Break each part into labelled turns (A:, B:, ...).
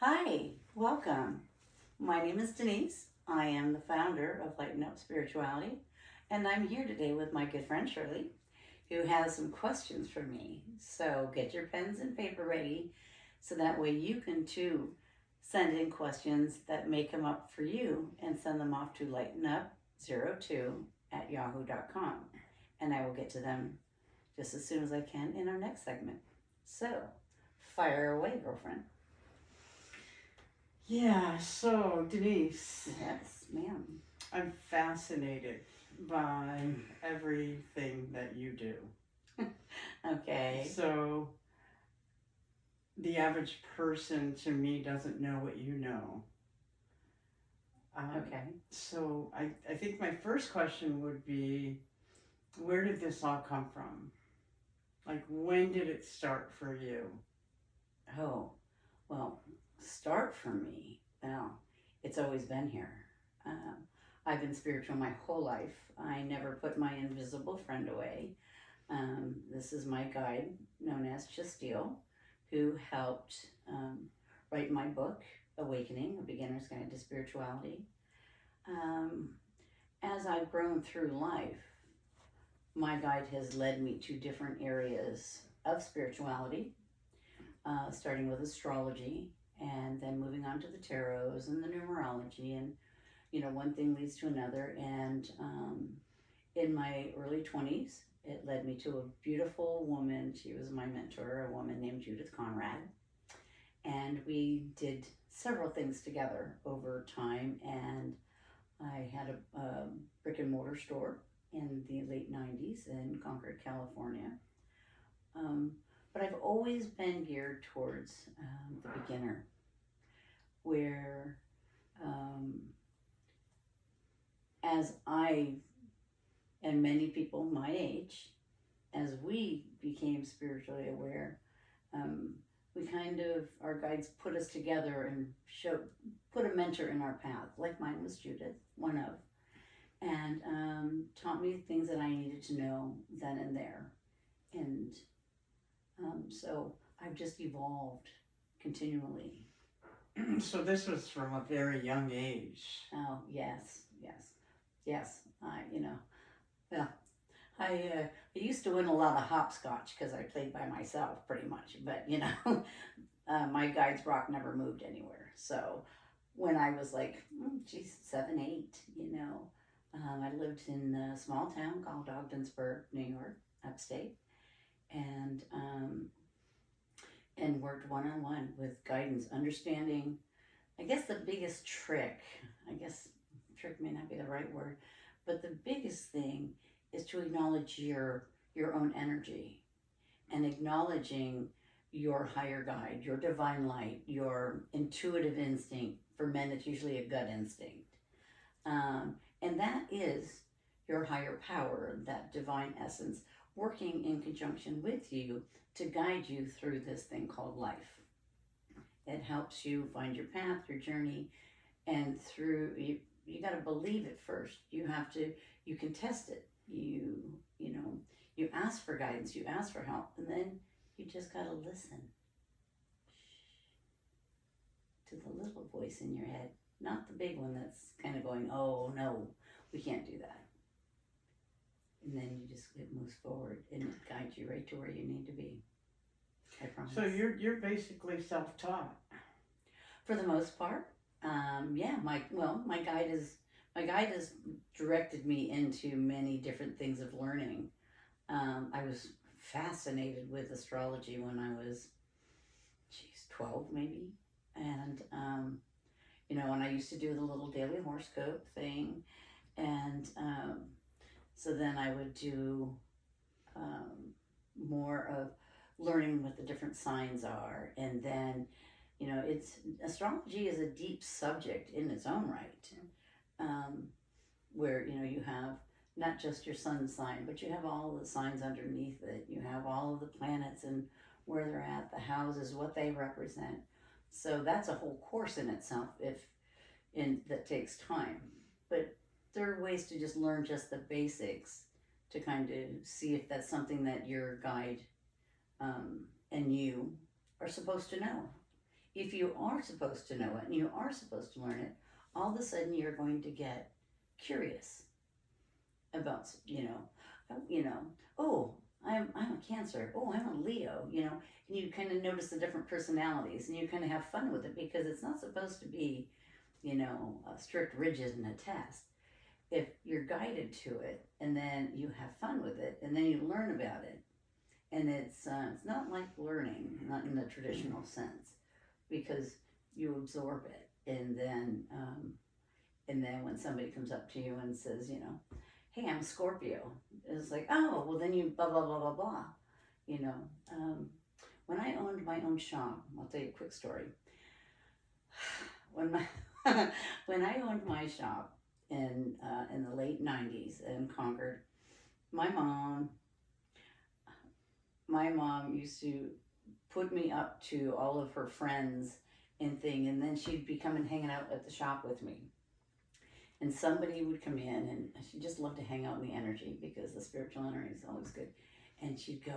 A: Hi, welcome. My name is Denise. I am the founder of Lighten Up Spirituality, and I'm here today with my good friend Shirley, who has some questions for me. So get your pens and paper ready so that way you can too send in questions that may come up for you and send them off to lightenup02@yahoo.com. And I will get to them just as soon as I can in our next segment. So, fire away, girlfriend.
B: Yeah, so Denise,
A: Yes, ma'am.
B: I'm fascinated by everything that you do.
A: Okay.
B: So the average person to me doesn't know what you know.
A: Okay.
B: So I think my first question would be, where did this all come from? Like, when did it start for you?
A: Oh, well, start for me. Well, it's always been here. I've been spiritual my whole life. I never put my invisible friend away. This is my guide, known as Chastille, who helped write my book, Awakening, A Beginner's Guide to Spirituality. As I've grown through life, my guide has led me to different areas of spirituality, starting with astrology and then moving on to the tarots and the numerology, and one thing leads to another. And in my early 20s, it led me to a beautiful woman. She was my mentor, a woman named Judith Conrad, and we did several things together over time. And I had a brick and mortar store in the late 90s in Concord, California. But I've always been geared towards the beginner, where as I and many people my age, as we became spiritually aware, we our guides put us together and put a mentor in our path, like mine was Judith, one of, and taught me things that I needed to know then and there. And so I've just evolved continually.
B: So this was from a very young age.
A: Oh, yes. I used to win a lot of hopscotch because I played by myself pretty much. But, my guide's rock never moved anywhere. So when I was like, 7, 8, I lived in a small town called Ogdensburg, New York, upstate. And worked one-on-one with guidance, understanding. I guess the biggest trick may not be the right word, but the biggest thing is to acknowledge your own energy, and acknowledging your higher guide, your divine light, your intuitive instinct. For men, it's usually a gut instinct. And that is your higher power, that divine essence, working in conjunction with you to guide you through this thing called life. It helps you find your path, your journey, and through you got to believe it first. You can test it. You ask for guidance, you ask for help, and then you just got to listen to the little voice in your head, not the big one that's kind of going, "Oh no, we can't do that." And then it moves forward and it guides you right to where you need to be. I promise.
B: So you're basically self-taught.
A: For the most part, yeah. My guide has directed me into many different things of learning. I was fascinated with astrology when I was, 12 maybe, and and I used to do the little daily horoscope thing, and so then I would do more of learning what the different signs are. And then, astrology is a deep subject in its own right, where, you have not just your sun sign, but you have all the signs underneath it. You have all of the planets and where they're at, the houses, what they represent. So that's a whole course in itself, that takes time. But there are ways to just learn just the basics to kind of see if that's something that your guide and you are supposed to know. if you are supposed to know it and you are supposed to learn it, all of a sudden you're going to get curious about, oh, I'm a Cancer. Oh, I'm a Leo. And you kind of notice the different personalities, and you kind of have fun with it because it's not supposed to be, strict, rigid, and a test. If you're guided to it, and then you have fun with it, and then you learn about it, and it's not like learning, not in the traditional sense, because you absorb it, and then when somebody comes up to you and says, hey, I'm a Scorpio, it's like, oh, well, then you blah blah blah blah blah, you know. When I owned my own shop, I'll tell you a quick story. When my when I owned my shop in the late '90s in Concord, my mom my mom used to put me up to all of her friends and then she'd be coming hanging out at the shop with me. And somebody would come in, and she just loved to hang out in the energy because the spiritual energy is always good. And she'd go,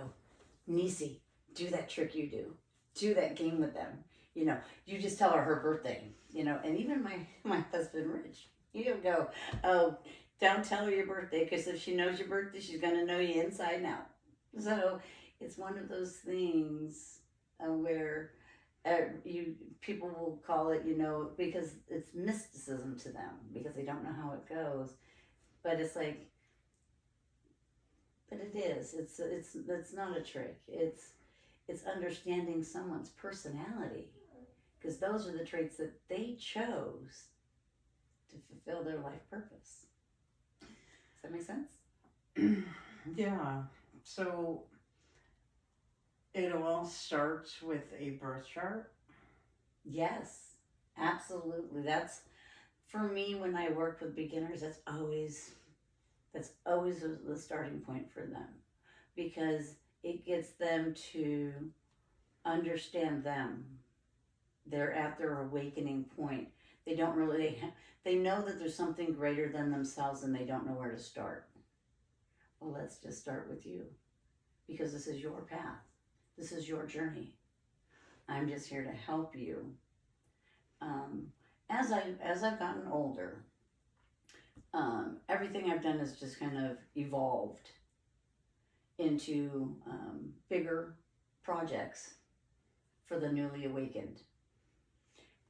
A: Nisi, do that trick you do that game with them. You just tell her birthday. And even my husband Rich, he'll go, oh, don't tell her your birthday, because if she knows your birthday, she's gonna know you inside and out. So it's one of those things where people will call it, because it's mysticism to them because they don't know how it goes. But it's like, but it is. It's not a trick. It's understanding someone's personality, because those are the traits that they chose to fulfill their life purpose. Does that make sense?
B: Yeah. So it all starts with a birth chart.
A: Yes, absolutely. That's, for me, when I work with beginners, that's always the starting point for them, because it gets them to understand them. They're at their awakening point. They don't really they know that there's something greater than themselves, and they don't know where to start. Well, let's just start with you, because this is your path. This is your journey. I'm just here to help you. As I've gotten older, everything I've done has just kind of evolved into bigger projects for the newly awakened.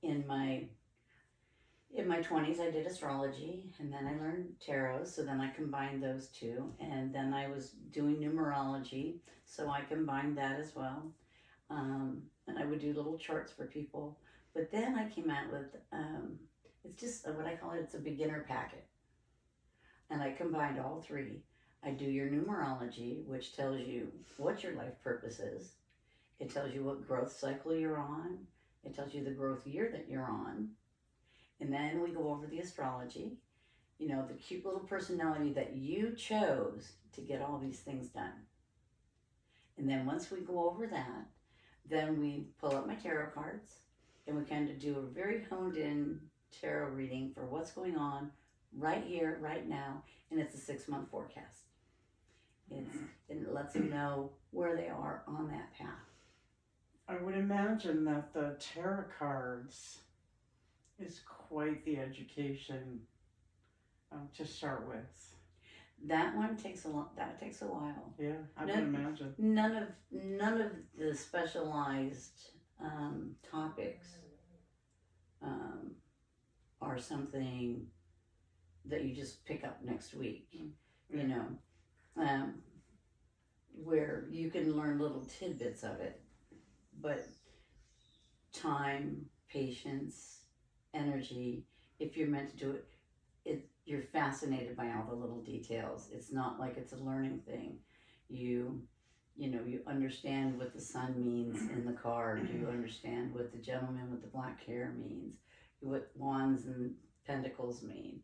A: In my 20s, I did astrology, and then I learned tarot, so then I combined those two, and then I was doing numerology, so I combined that as well. And I would do little charts for people. But then I came out with, it's just what I call it, it's a beginner packet. And I combined all three. I do your numerology, which tells you what your life purpose is. It tells you what growth cycle you're on. It tells you the growth year that you're on. And then we go over the astrology, the cute little personality that you chose to get all these things done. And then once we go over that, then we pull up my tarot cards, and we kind of do a very honed in tarot reading for what's going on right here, right now, and it's a 6-month forecast. And it lets them know where they are on that path.
B: I would imagine that the tarot cards is quite the education to start with.
A: That one takes a while.
B: Yeah, I would imagine.
A: None of the specialized topics are something that you just pick up next week. Where you can learn little tidbits of it, but time, patience, energy. If you're meant to do it, you're fascinated by all the little details. It's not like it's a learning thing. You understand what the sun means in the card. You understand what the gentleman with the black hair means, what wands and pentacles mean.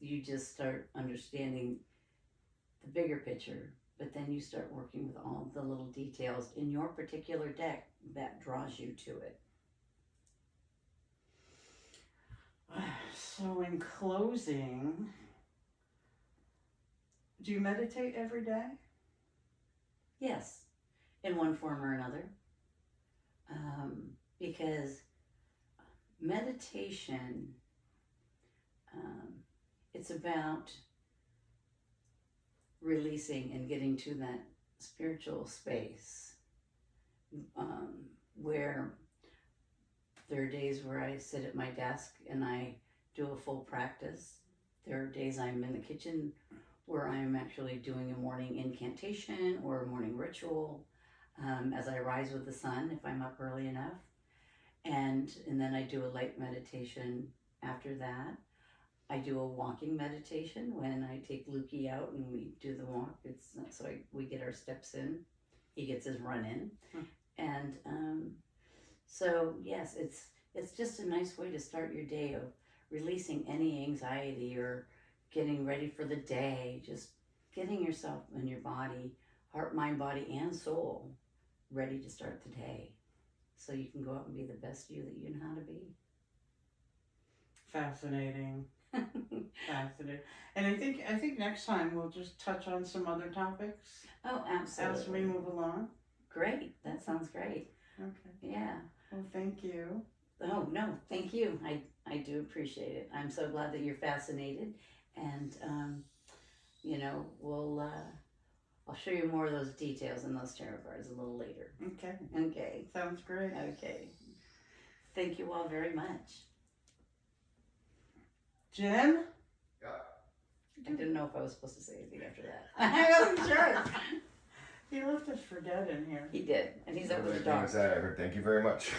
A: You just start understanding the bigger picture, but then you start working with all the little details in your particular deck that draws you to it.
B: So in closing, do you meditate every day?
A: Yes, in one form or another. because meditation, it's about releasing and getting to that spiritual space where there are days where I sit at my desk and I do a full practice. There are days I'm in the kitchen where I'm actually doing a morning incantation or a morning ritual as I rise with the sun if I'm up early enough. And then I do a light meditation after that. I do a walking meditation when I take Lukey out and we do the walk. It's so we get our steps in. He gets his run in. And so yes, it's just a nice way to start your day of releasing any anxiety or getting ready for the day, just getting yourself and your body, heart, mind, body, and soul ready to start the day so you can go out and be the best you that you know how to be.
B: Fascinating. Fascinating. And I think next time we'll just touch on some other topics
A: Oh, absolutely.
B: as we move along.
A: Great. That sounds great.
B: Okay.
A: Yeah.
B: Well, thank you.
A: Oh, no, thank you. I do appreciate it. I'm so glad that you're fascinated. And, I'll show you more of those details in those tarot cards a little later.
B: Okay.
A: Okay.
B: Sounds great.
A: Okay. Thank you all very much.
B: Jim?
A: I didn't know if I was supposed to say anything after that. I wasn't sure.
B: He left us for dead in here.
A: He did. And he's up with the
C: Everything
A: dog.
C: was said. I heard, thank you very much.